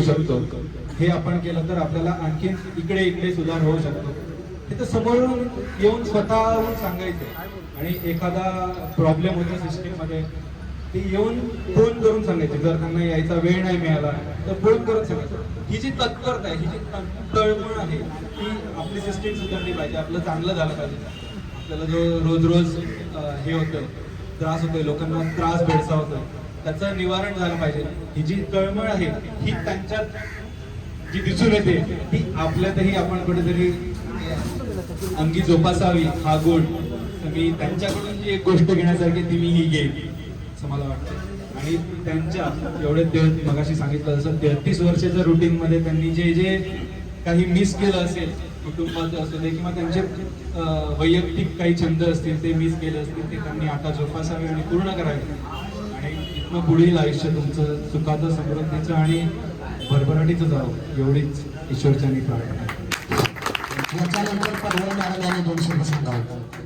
शकतो। हे आपण केलं तर आपल्याला आणखी इकडे इकडे सुधार होऊ शकतो। हे तर समोरून येऊन स्वतःहून सांगायचं आणि एखादा प्रॉब्लेम होता सिस्टीम मध्ये ते येऊन फोन करून सांगायचे। जर त्यांना यायचा वेळ नाही मिळाला तर फोन करून सांगायचं। ही जी तत्परता आहे, ही जी तळमळ आहे, ती आपली सिस्टीम सुधारली पाहिजे, आपलं चांगलं झालं पाहिजे। आपल्याला जो रोज रोज हे होतं, त्रास होतोय, लोकांना त्रास भेडसावतोय, त्याचं निवारण झालं पाहिजे। ही जी तळमळ आहे ही त्यांच्यात जी दिसून येते ती आपल्यातही आपण कुठेतरी अंगी जोपासावी हा गुण। मी त्यांच्याकडून जी एक गोष्ट घेण्यासारखी ती मी ही घेईन असं मला वाटतं। आणि त्यांच्या एवढे मगाशी सांगितलं जसं 33 वर्षाच्या रुटीन मध्ये त्यांनी जे जे काही मिस केलं असेल, कुटुंबाचं असू दे किंवा त्यांचे वैयक्तिक काही छंद असतील ते मिस केले असतील, ते त्यांनी आता जोपासावे आणि पूर्ण करावे। आणि इथनं पुढील आयुष्य तुमचं सुखाचं, समृद्धीचं आणि भरभराटीचं जावं एवढीच ईश्वरचरणी प्रार्थना। याच्यानंतर पनवेल महाराजांनी 2 शब्द सांगावे।